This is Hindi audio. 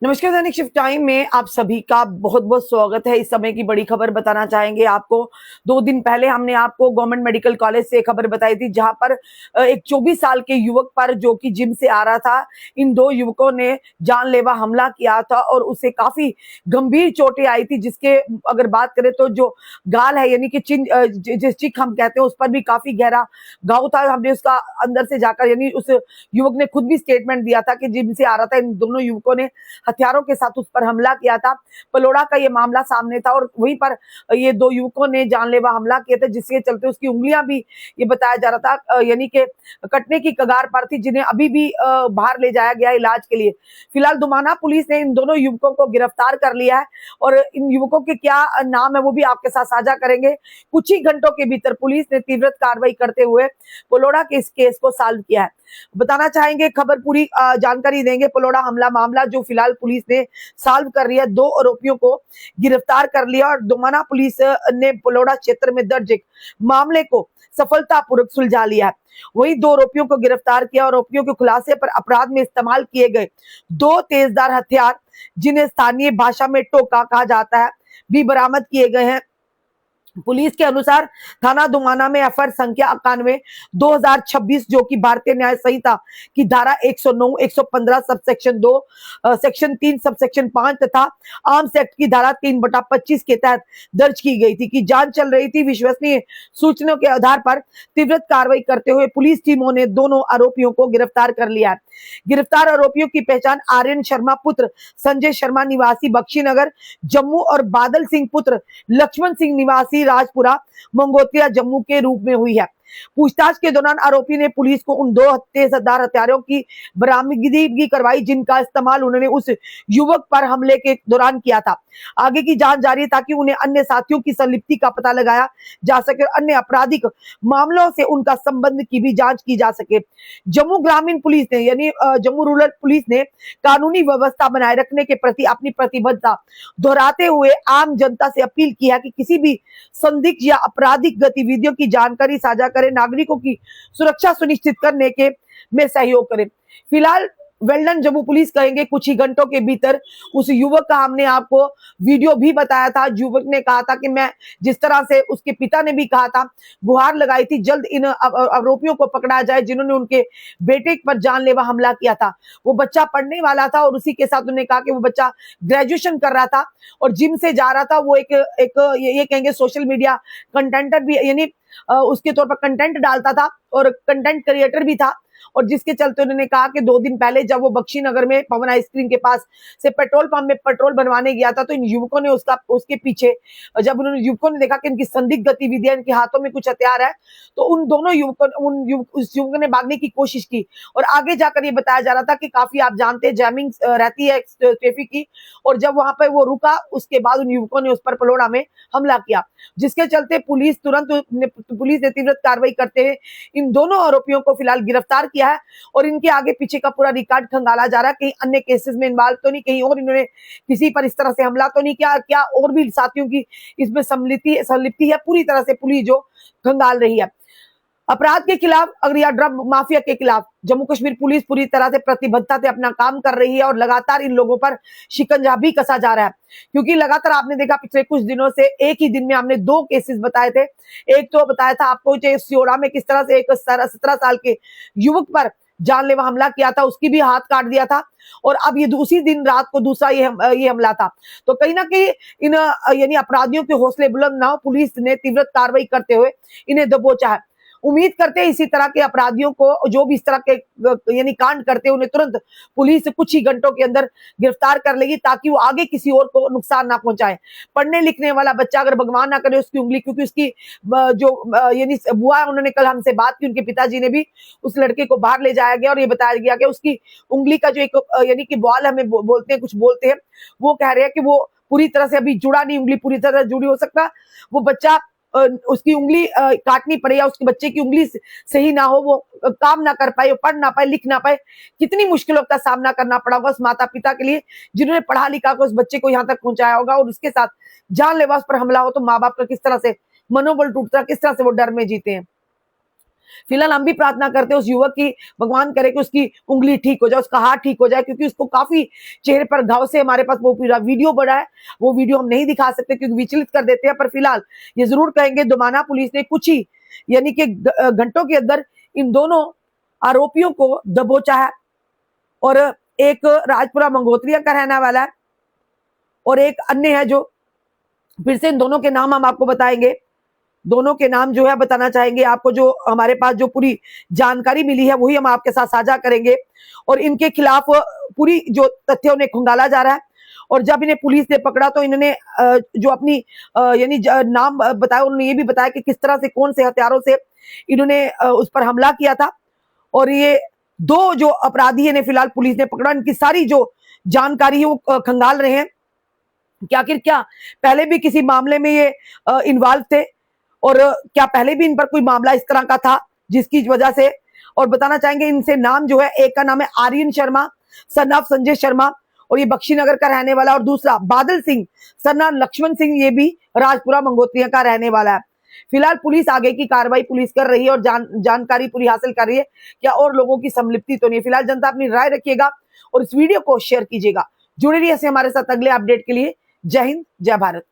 नमस्कार। दैनिक शिफ्ट टाइम में आप सभी का बहुत बहुत स्वागत है। इस समय की बड़ी खबर बताना चाहेंगे आपको। 2 दिन पहले हमने आपको गवर्नमेंट मेडिकल कॉलेज से खबर बताई थी, जहां पर एक 24 साल के युवक पर, जो कि जिम से आ रहा था, इन दो युवकों ने जानलेवा हमला किया था और उसे काफी गंभीर चोटें आई थी। जिसके अगर बात करें तो जो गाल है, यानी कि चिन जिस चिक हम कहते हैं, उस पर भी काफी गहरा घाव था। हमने उसका अंदर से जाकर, यानी उस युवक ने खुद भी स्टेटमेंट दिया था कि जिम से आ रहा था, इन दोनों युवकों ने हथियारों के साथ उस पर हमला किया था। पलोड़ा का ये मामला सामने था और वहीं पर ये दो युवकों ने जानलेवा हमला किया था, जिसके चलते उसकी उंगलियां भी, ये बताया जा रहा था, यानी कि कटने की कगार पर थी, जिन्हें अभी भी बाहर ले जाया गया इलाज के लिए। फिलहाल दुमाना पुलिस ने इन दोनों युवकों को गिरफ्तार कर लिया है और इन युवकों के क्या नाम है वो भी आपके साथ साझा करेंगे। कुछ ही घंटों के भीतर पुलिस ने तीव्र कार्रवाई करते हुए पलोड़ा के इस केस को सॉल्व किया है। बताना चाहेंगे, खबर पूरी जानकारी देंगे। पलोड़ा हमला मामला जो फिलहाल पुलिस ने सॉल्व कर लिया, 2 आरोपियों को गिरफ्तार कर लिया और दुमाना पुलिस ने पलोड़ा क्षेत्र में दर्ज एक मामले को सफलतापूर्वक सुलझा लिया है। वही 2 आरोपियों को गिरफ्तार किया और आरोपियों के खुलासे पर अपराध में इस्तेमाल किए गए 2 तेजधार हथियार, जिन्हें स्थानीय भाषा में टोका कहा जाता है, भी बरामद किए गए हैं। पुलिस के अनुसार थाना दुमाना में एफआईआर संख्या 91 2026, जो कि भारतीय न्याय संहिता की धारा 109, 115 sub section 2, section 3 sub section 5 तथा आर्म्स एक्ट की धारा 3/25 के तहत दर्ज की गई थी। कि जांच चल रही थी। विश्वसनीय सूचनाओं के आधार पर तीव्र कार्रवाई करते हुए पुलिस टीमों ने दोनों आरोपियों को गिरफ्तार कर लिया है। गिरफ्तार आरोपियों की पहचान आर्यन शर्मा पुत्र संजय शर्मा निवासी बख्शीनगर जम्मू और बादल सिंह पुत्र लक्ष्मण सिंह निवासी राजपुरा मंगोतिया जम्मू के रूप में हुई है। पूछताछ के दौरान आरोपी ने पुलिस को उन 2 तेजधार हथियारों की बरामदगी करवाई, जिनका इस्तेमाल उन्होंने उस युवक पर हमले के दौरान किया था। आगे की जांच जारी है ताकि उन्हें अन्य साथियों की संलिप्ति का पता लगाया जा सके और अन्य आपराधिक मामलों से उनका संबंध की भी जांच की जा सके। जम्मू ग्रामीण पुलिस ने, यानी जम्मू रूरल पुलिस ने कानूनी व्यवस्था बनाए रखने के प्रति अपनी प्रतिबद्धता दोहराते हुए आम जनता से अपील किया कि किसी भी संदिग्ध या आपराधिक गतिविधियों की जानकारी साझा करें, नागरिकों की सुरक्षा सुनिश्चित करने के में सहयोग करें। फिलहाल वेल्डन जम्मू पुलिस कहेंगे, कुछ ही घंटों के भीतर उस युवक का हमने आपको वीडियो भी बताया था। युवक ने कहा था कि मैं, जिस तरह से उसके पिता ने भी कहा था, गुहार लगाई थी, जल्द इन आरोपियों को पकड़ा जाए जिन्होंने उनके बेटे पर जानलेवा हमला किया था। वो बच्चा पढ़ने वाला था और उसी के साथ उन्होंने कहा कि वो बच्चा ग्रेजुएशन कर रहा था और जिम से जा रहा था। वो एक ये कहेंगे सोशल मीडिया कंटेंटर भी, यानी उसके तौर पर कंटेंट डालता था और कंटेंट क्रिएटर भी था। और जिसके चलते उन्होंने कहा कि 2 दिन पहले जब वो बख्शीनगर में पवन आइसक्रीम के पास से पेट्रोल पंप में पेट्रोल बनवाने गया था, तो इन युवकों ने उसके पीछे, जब उन्होंने युवकों ने देखा कि इनकी संदिग्ध गतिविधियां, इनके हाथों में कुछ हथियार है, तो उन दोनों युवकों उस युवक ने भागने की कोशिश की। और आगे जाकर ये बताया जा रहा था कि काफी, आप जानते हैं, जैमिंग रहती है ट्रैफिक की, और जब वहां पर वो रुका, उसके बाद उन युवकों ने उस पर पलोड़ा में हमला किया, जिसके चलते पुलिस ने तीव्र कार्रवाई करते हुए इन दोनों आरोपियों को फिलहाल गिरफ्तार किया है और इनके आगे पीछे का पूरा रिकॉर्ड खंगाला जा रहा है। कहीं अन्य केसेस में इन्वॉल्व तो नहीं, कहीं और इन्होंने किसी पर इस तरह से हमला तो नहीं किया, क्या और भी साथियों की इसमें संलिप्ति है, पूरी तरह से पुलिस जो खंगाल रही है। अपराध के खिलाफ, अगर या ड्रग माफिया के खिलाफ जम्मू कश्मीर पुलिस पूरी तरह से प्रतिबद्धता से अपना काम कर रही है और लगातार इन लोगों पर शिकंजा भी कसा जा रहा है। क्योंकि लगातार आपने देखा पिछले कुछ दिनों से, एक ही दिन में हमने 2 केसेस बताए थे। एक तो बताया था आपको सियोड़ा में किस तरह से एक 17 साल के युवक पर जानलेवा हमला किया था, उसकी भी हाथ काट दिया था, और अब ये उसी दिन रात को दूसरा ये हमला था। तो कहीं ना कहीं इन यानी अपराधियों के हौसले बुलंद ना हो, पुलिस ने तीव्र कार्रवाई करते हुए इन्हें दबोचा है। उम्मीद करते हैं इसी तरह के अपराधियों को, जो भी इस तरह के यानी कांड करते हैं, उन्हें तुरंत पुलिस कुछ ही घंटों के अंदर गिरफ्तार कर लेगी, ताकि वो आगे किसी और को नुकसान ना पहुंचाए। पढ़ने लिखने वाला बच्चा, अगर भगवान ना करे उसकी उंगली, क्योंकि उसकी जो यानी बुआ है, उन्होंने कल हमसे बात की, उनके पिताजी ने भी, उस लड़के को बाहर ले जाया गया और ये बताया गया कि उसकी उंगली का जो एक यानी कि बॉल हमें बोलते हैं, कुछ बोलते हैं, वो कह रहे हैं कि वो पूरी तरह से अभी जुड़ा नहीं, उंगली पूरी तरह जुड़ी हो सकता, वो बच्चा उसकी उंगली काटनी पड़े या उसके बच्चे की उंगली सही ना हो, वो काम ना कर पाए, पढ़ ना पाए, लिख ना पाए, कितनी मुश्किलों का सामना करना पड़ा होगा उस माता पिता के लिए, जिन्होंने पढ़ा लिखा कर उस बच्चे को यहाँ तक पहुंचाया होगा, और उसके साथ जानलेवा उस पर हमला हो तो माँ बाप का किस तरह से मनोबल टूटता, किस तरह से वो डर में जीते हैं। फिलहाल हम भी प्रार्थना करते हैं उस युवक की, भगवान करे कि उसकी उंगली ठीक हो जाए, उसका हाथ ठीक हो जाए, क्योंकि उसको काफी चेहरे पर घाव से हमारे पास वो पूरा वीडियो बड़ा है, वो वीडियो हम नहीं दिखा सकते क्योंकि विचलित कर देते हैं। पर फिलहाल ये जरूर कहेंगे दोमाना पुलिस ने कुछ ही यानी कि घंटों के अंदर इन दोनों आरोपियों को दबोचा है। और एक राजपुरा मंगोत्रिया का रहने वाला है और एक अन्य है, जो फिर से इन दोनों के नाम हम आपको बताएंगे। दोनों के नाम जो है बताना चाहेंगे आपको, जो हमारे पास जो पूरी जानकारी मिली है वही हम आपके साथ साझा करेंगे। और इनके खिलाफ पूरी जो तथ्य उन्हें खंगाला जा रहा है। और जब इन्हें पुलिस ने पकड़ा तो इन्होंने जो अपनी यानी नाम बताया, उन्होंने ये भी बताया कि किस तरह से, कौन से हथियारों से इन्होंने उस पर हमला किया था। और ये दो जो अपराधी ने फिलहाल पुलिस ने पकड़ा, इनकी सारी जो जानकारी है वो खंगाल रहे हैं कि आखिर क्या पहले भी किसी मामले में ये इन्वॉल्व थे और क्या पहले भी इन पर कोई मामला इस तरह का था जिसकी वजह से। और बताना चाहेंगे इनसे नाम जो है, एक का नाम है आर्यन शर्मा सन ऑफ संजय शर्मा और ये बख्शीनगर का रहने वाला, और दूसरा बादल सिंह सन ऑफ लक्ष्मण सिंह, ये भी राजपुरा मंगोत्रिया का रहने वाला है। फिलहाल पुलिस आगे की कार्रवाई पुलिस कर रही है और जानकारी पूरी हासिल कर रही है, क्या और लोगों की सम्मिलित तो नहीं है। फिलहाल जनता अपनी राय रखिएगा और इस वीडियो को शेयर कीजिएगा। जुड़े रहिए हमारे साथ अगले अपडेट के लिए। जय हिंद, जय भारत।